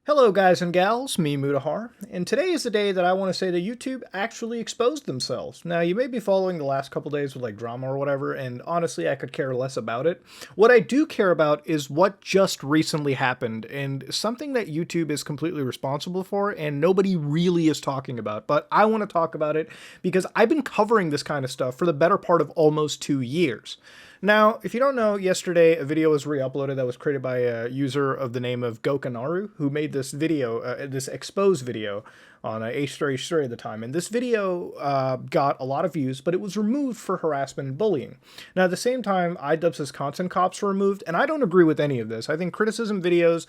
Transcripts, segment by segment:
Hello guys and gals, me Mutahar, and today is the day that I want to say that YouTube actually exposed themselves. Now you may be following the last couple days with like drama or whatever, and honestly I could care less about it. What I do care about is what just recently happened, and something that YouTube is completely responsible for and nobody really is talking about, but I want to talk about it because I've been covering this kind of stuff for the better part of almost 2 years. Now, if you don't know, yesterday a video was re-uploaded that was created by a user of the name of Gokanaru, who made this video, this expose video on H3H3 at the time. And this video got a lot of views, but it was removed for harassment and bullying. Now, at the same time, iDubbbz's content cops were removed, and I don't agree with any of this. I think criticism videos,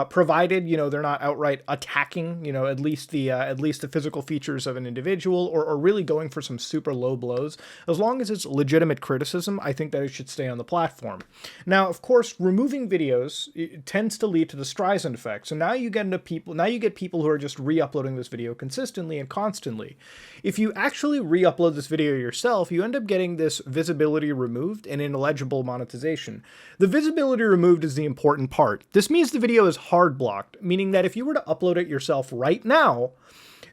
provided, they're not outright attacking, at least the physical features of an individual or really going for some super low blows, as long as it's legitimate criticism, I think that it should stay on the platform. Now, of course, removing videos tends to lead to the Streisand effect. So now you get people who are just re-uploading this video consistently and constantly. If you actually re-upload this video yourself, you end up getting this visibility removed and ineligible monetization. The visibility removed is the important part. This means the video is hard blocked, meaning that if you were to upload it yourself right now,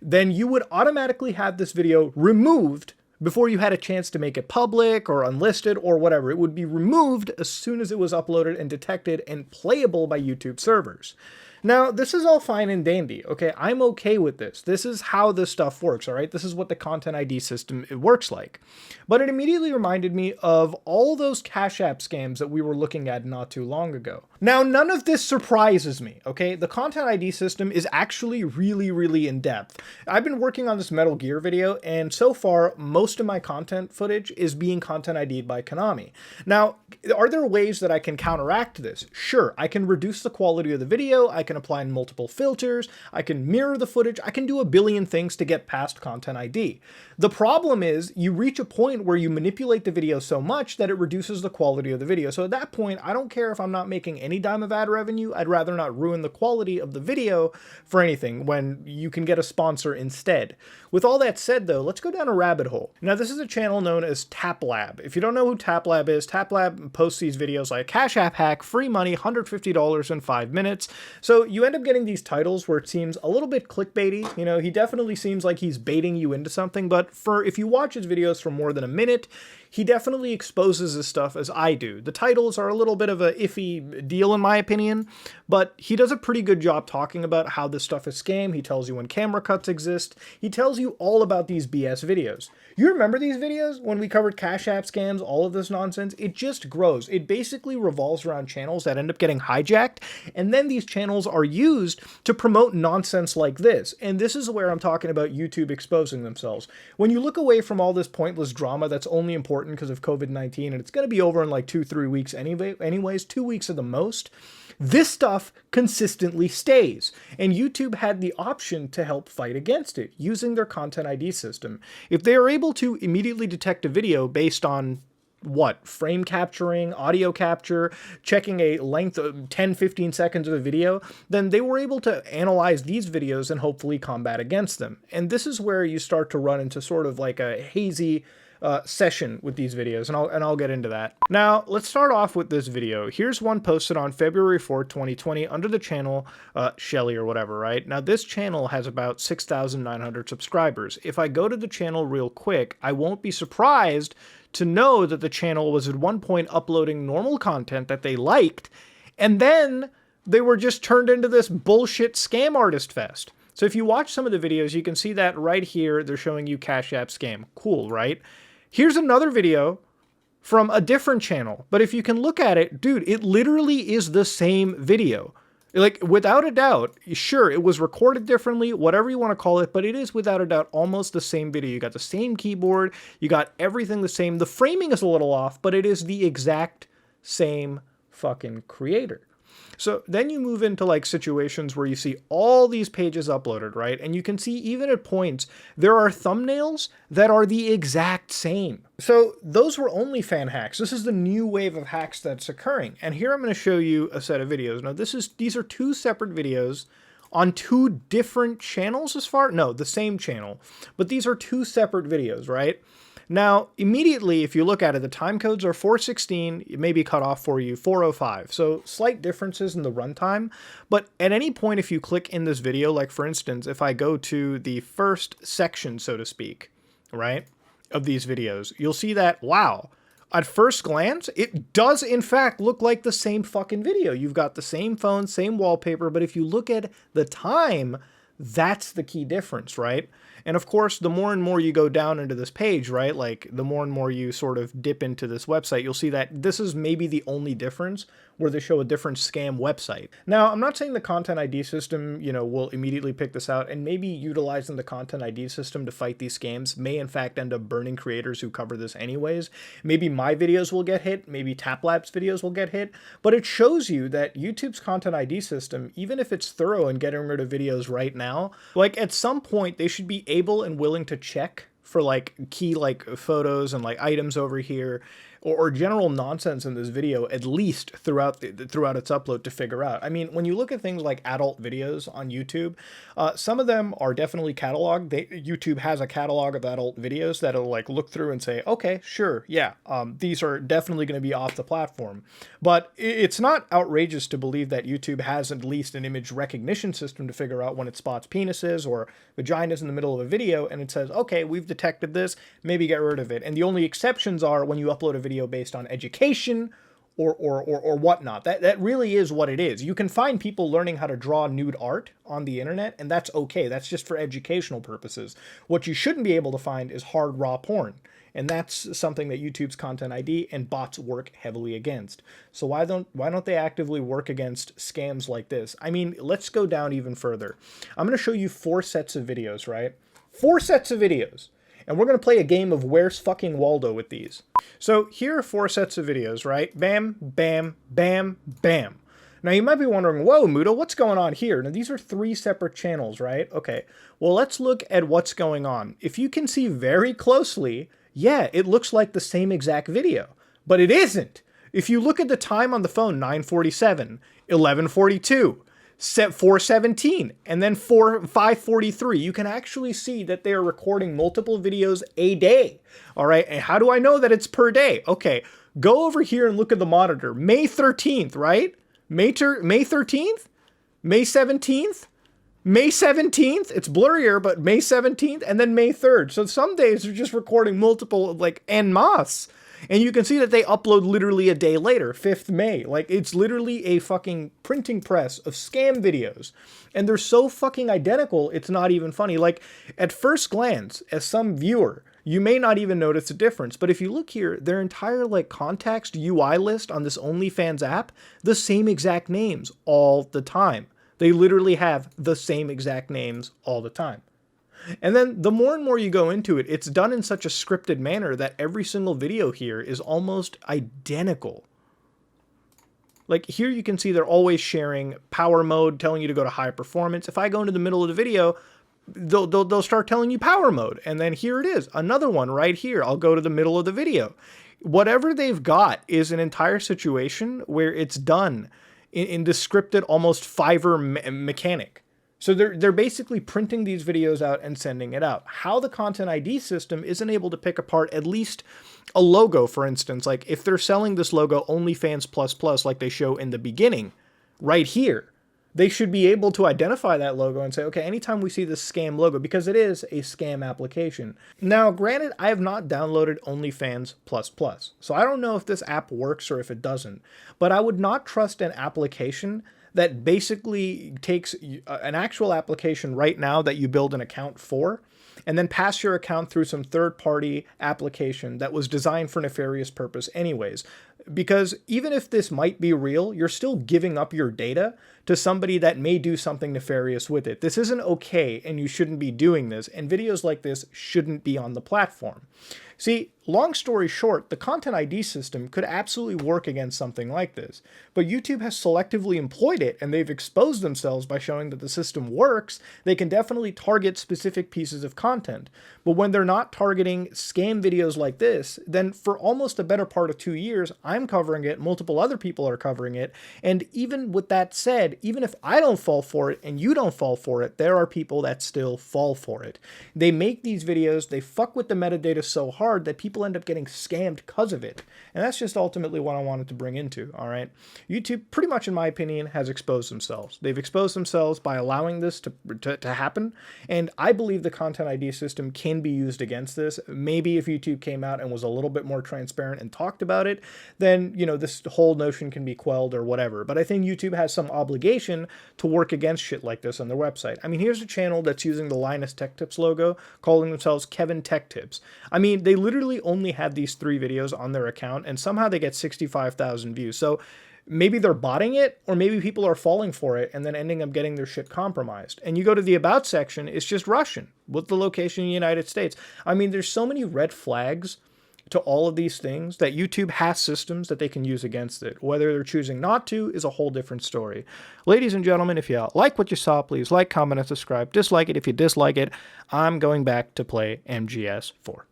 then you would automatically have this video removed before you had a chance to make it public or unlisted or whatever. It would be removed as soon as it was uploaded and detected and playable by YouTube servers. Now, this is all fine and dandy, okay? I'm okay with this. This is how this stuff works, all right? This is what the Content ID system it works like. But it immediately reminded me of all those Cash App scams that we were looking at not too long ago. Now, none of this surprises me, okay? The Content ID system is actually really, really in-depth. I've been working on this Metal Gear video, and so far, most of my content footage is being Content ID'd by Konami. Now, are there ways that I can counteract this? Sure, I can reduce the quality of the video, I can apply multiple filters, I can mirror the footage, I can do a billion things to get past Content ID. The problem is you reach a point where you manipulate the video so much that it reduces the quality of the video. So at that point, I don't care if I'm not making any dime of ad revenue, I'd rather not ruin the quality of the video for anything when you can get a sponsor instead. With all that said though, let's go down a rabbit hole. Now this is a channel known as TapLab. If you don't know who TapLab is, TapLab posts these videos like Cash App hack, free money, $150 in 5 minutes. So you end up getting these titles where it seems a little bit clickbaity. He definitely seems like he's baiting you into something, but if you watch his videos for more than a minute, he definitely exposes his stuff as I do. The titles are a little bit of a iffy deal in my opinion, but he does a pretty good job talking about how this stuff is scam. He tells you when camera cuts exist. He tells you all about these BS videos. You remember these videos when we covered Cash App scams, all of this nonsense? It just grows. It basically revolves around channels that end up getting hijacked, and then these channels are used to promote nonsense like this. And this is where I'm talking about YouTube exposing themselves. When you look away from all this pointless drama that's only important because of COVID-19, and it's going to be over in like 2-3 weeks anyways, 2 weeks at the most, this stuff consistently stays, and YouTube had the option to help fight against it using their Content ID system. If they are able to immediately detect a video based on frame capturing, audio capture, checking a length of 10-15 seconds of a video, then they were able to analyze these videos and hopefully combat against them. And this is where you start to run into sort of like a hazy session with these videos, and I'll get into that. Now, let's start off with this video. Here's one posted on February 4th, 2020 under the channel Shelly or whatever, right? Now, this channel has about 6,900 subscribers. If I go to the channel real quick, I won't be surprised to know that the channel was at one point uploading normal content that they liked, and then they were just turned into this bullshit scam artist fest. So if you watch some of the videos, you can see that right here, they're showing you Cash App scam. Cool, right? Here's another video from a different channel, but if you can look at it, dude, it literally is the same video. Like, without a doubt, sure, it was recorded differently, whatever you want to call it, but it is without a doubt almost the same video. You got the same keyboard, you got everything the same. The framing is a little off, but it is the exact same fucking creator. So then you move into like situations where you see all these pages uploaded, right? And you can see even at points, there are thumbnails that are the exact same. So those were OnlyFans hacks. This is the new wave of hacks that's occurring. And here I'm going to show you a set of videos. Now these are 2 separate videos on 2 different channels the same channel, but these are 2 separate videos, right? Now, immediately, if you look at it, the time codes are 416, it may be cut off for you, 405. So slight differences in the runtime, but at any point, if you click in this video, like for instance, if I go to the first section, so to speak, right, of these videos, you'll see that, wow, at first glance, it does in fact look like the same fucking video. You've got the same phone, same wallpaper, but if you look at the time, that's the key difference, right? And of course, the more and more you go down into this page, right, like the more and more you sort of dip into this website, you'll see that this is maybe the only difference where they show a different scam website. Now, I'm not saying the Content ID system, you know, will immediately pick this out, and maybe utilizing the Content ID system to fight these scams may in fact end up burning creators who cover this anyways. Maybe my videos will get hit, maybe TapLab's videos will get hit, but it shows you that YouTube's Content ID system, even if it's thorough in getting rid of videos right now, like at some point they should be able and willing to check for like key like photos and like items over here or general nonsense in this video, at least throughout its upload, to figure out. I mean, when you look at things like adult videos on YouTube, some of them are definitely cataloged. YouTube has a catalog of adult videos that'll like look through and say, okay, sure, yeah, these are definitely going to be off the platform. But it's not outrageous to believe that YouTube has at least an image recognition system to figure out when it spots penises or vaginas in the middle of a video, and it says, okay, we've detected this, maybe get rid of it. And the only exceptions are when you upload a video based on education or whatnot. That really is what it is. You can find people learning how to draw nude art on the internet, and that's okay. That's just for educational purposes. What you shouldn't be able to find is hard raw porn. And that's something that YouTube's Content ID and bots work heavily against. So why don't they actively work against scams like this? I mean, let's go down even further. I'm going to show you 4 sets of videos, right? 4 sets of videos. And we're going to play a game of Where's Fucking Waldo with these. So here are 4 sets of videos, right? Bam, bam, bam, bam. Now you might be wondering, whoa, Mudo, what's going on here? Now these are 3 separate channels, right? Okay, well let's look at what's going on. If you can see very closely, yeah, it looks like the same exact video, but it isn't. If you look at the time on the phone, 9:47, 11:42, 4:17, and then 5:43, you can actually see that they are recording multiple videos a day. All right, and how do I know that it's per day? Okay, go over here and look at the monitor. May 13th, right? May 13th? May 17th? May 17th? It's blurrier, but May 17th, and then May 3rd. So some days they're just recording multiple, like, en masse. And you can see that they upload literally a day later, 5th May. Like, it's literally a fucking printing press of scam videos. And they're so fucking identical, it's not even funny. Like, at first glance, as some viewer, you may not even notice a difference. But if you look here, their entire, like, context UI list on this OnlyFans app, the same exact names all the time. They literally have the same exact names all the time. And then the more and more you go into it, it's done in such a scripted manner that every single video here is almost identical. Like here you can see they're always sharing power mode, telling you to go to high performance. If I go into the middle of the video, they'll start telling you power mode. And then here it is, another one right here. I'll go to the middle of the video. Whatever they've got is an entire situation where it's done in this scripted, almost Fiverr mechanic. So they're basically printing these videos out and sending it out. How the Content ID system isn't able to pick apart at least a logo, for instance, like if they're selling this logo OnlyFans++ like they show in the beginning, right here, they should be able to identify that logo and say, okay, anytime we see this scam logo, because it is a scam application. Now, granted, I have not downloaded OnlyFans++, so I don't know if this app works or if it doesn't, but I would not trust an application that basically takes an actual application right now that you build an account for, and then pass your account through some third-party application that was designed for nefarious purpose anyways. Because even if this might be real, you're still giving up your data to somebody that may do something nefarious with it. This isn't okay, and you shouldn't be doing this, and videos like this shouldn't be on the platform. See, long story short, the Content ID system could absolutely work against something like this, but YouTube has selectively employed it, and they've exposed themselves by showing that the system works. They can definitely target specific pieces of content, but when they're not targeting scam videos like this, then for almost the better part of 2 years, I'm covering it, multiple other people are covering it, and even with that said, even if I don't fall for it and you don't fall for it, there are people that still fall for it. They make these videos, they fuck with the metadata so hard that people end up getting scammed because of it. And that's just ultimately what I wanted to bring into, all right? YouTube, pretty much in my opinion, has exposed themselves. They've exposed themselves by allowing this to happen, and I believe the Content ID system can be used against this. Maybe if YouTube came out and was a little bit more transparent and talked about it, then, you know, this whole notion can be quelled or whatever. But I think YouTube has some obligation to work against shit like this on their website. I mean, here's a channel that's using the Linus Tech Tips logo, calling themselves Kevin Tech Tips. I mean, they literally only had these 3 videos on their account, and somehow they get 65,000 views. So maybe they're botting it, or maybe people are falling for it and then ending up getting their shit compromised. And you go to the About section, it's just Russian with the location in the United States. I mean, there's so many red flags to all of these things that YouTube has systems that they can use against it. Whether they're choosing not to is a whole different story. Ladies and gentlemen, if you like what you saw, please like, comment, and subscribe. Dislike it if you dislike it. I'm going back to play MGS4.